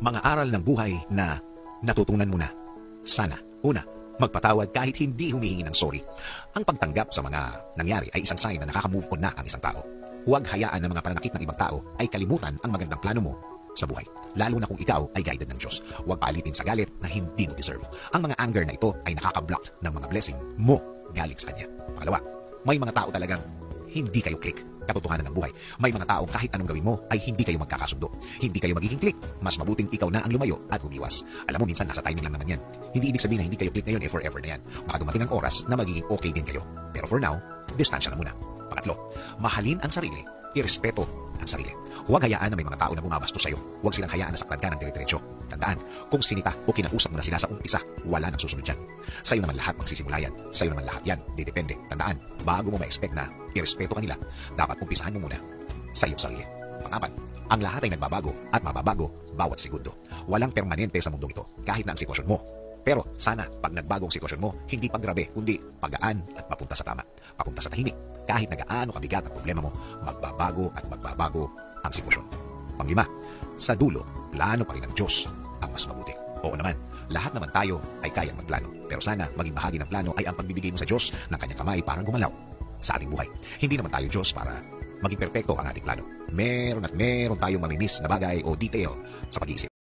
Mga aral ng buhay na natutunan mo na. Sana, una, magpatawad kahit hindi humihingi ng sorry. Ang pagtanggap sa mga nangyari ay isang sign na nakaka-move on na ang isang tao. Huwag hayaan na mga pananakit ng ibang tao ay kalimutan ang magandang plano mo sa buhay. Lalo na kung ikaw ay guided ng Diyos. Huwag paalitin sa galit na hindi mo deserve. Ang mga anger na ito ay nakaka-block ng mga blessing mo galing sa Kanya. Pangalawa, may mga tao talagang hindi kayo click. Katotohanan ng buhay. May mga taong kahit anong gawin mo ay hindi kayo magkakasundo. Hindi kayo magiging click. Mas mabuting ikaw na ang lumayo at umiwas. Alam mo, minsan nasa timing lang naman yan. Hindi ibig sabihin na hindi kayo click ngayon forever na yan. Baka dumating ang oras na magiging okay din kayo. Pero for now, distansya na muna. Pangatlo, mahalin ang sarili, irespeto ang sarili. Huwag hayaan na may mga tao na bumabastos sa'yo. Huwag silang hayaan na saktan ka ng dire-diretso. Tandaan, kung sinita o kinausap mo na sila sa umpisa, wala nang susunod dyan. Sa'yo naman lahat magsisimula yan. Sa'yo naman lahat yan. Didepende. Tandaan, bago mo ma-expect na irespeto kanila, dapat umpisahan mo muna sa iyong sarili. Pangapat, ang lahat ay nagbabago at mababago bawat segundo. Walang permanente sa mundong ito, kahit na ang sitwasyon mo. Pero sana, pag nagbago ang sitwasyon mo, hindi paggrabe, kundi pagaan at papunta sa tama. Papunta sa tahimik. Kahit nagaano kabigat ang problema mo, magbabago at magbabago ang sitwasyon. Panglima, sa dulo, plano pa rin ng Diyos ang mas mabuti. Oo naman, lahat naman tayo ay kayang magplano. Pero sana, maging bahagi ng plano ay ang pagbibigay mo sa Diyos ng kanyang kamay para gumalaw sa ating buhay. Hindi naman tayo Diyos para maging perpekto ang ating plano. Meron at meron tayong mamimiss na bagay o detail sa pag-iisip.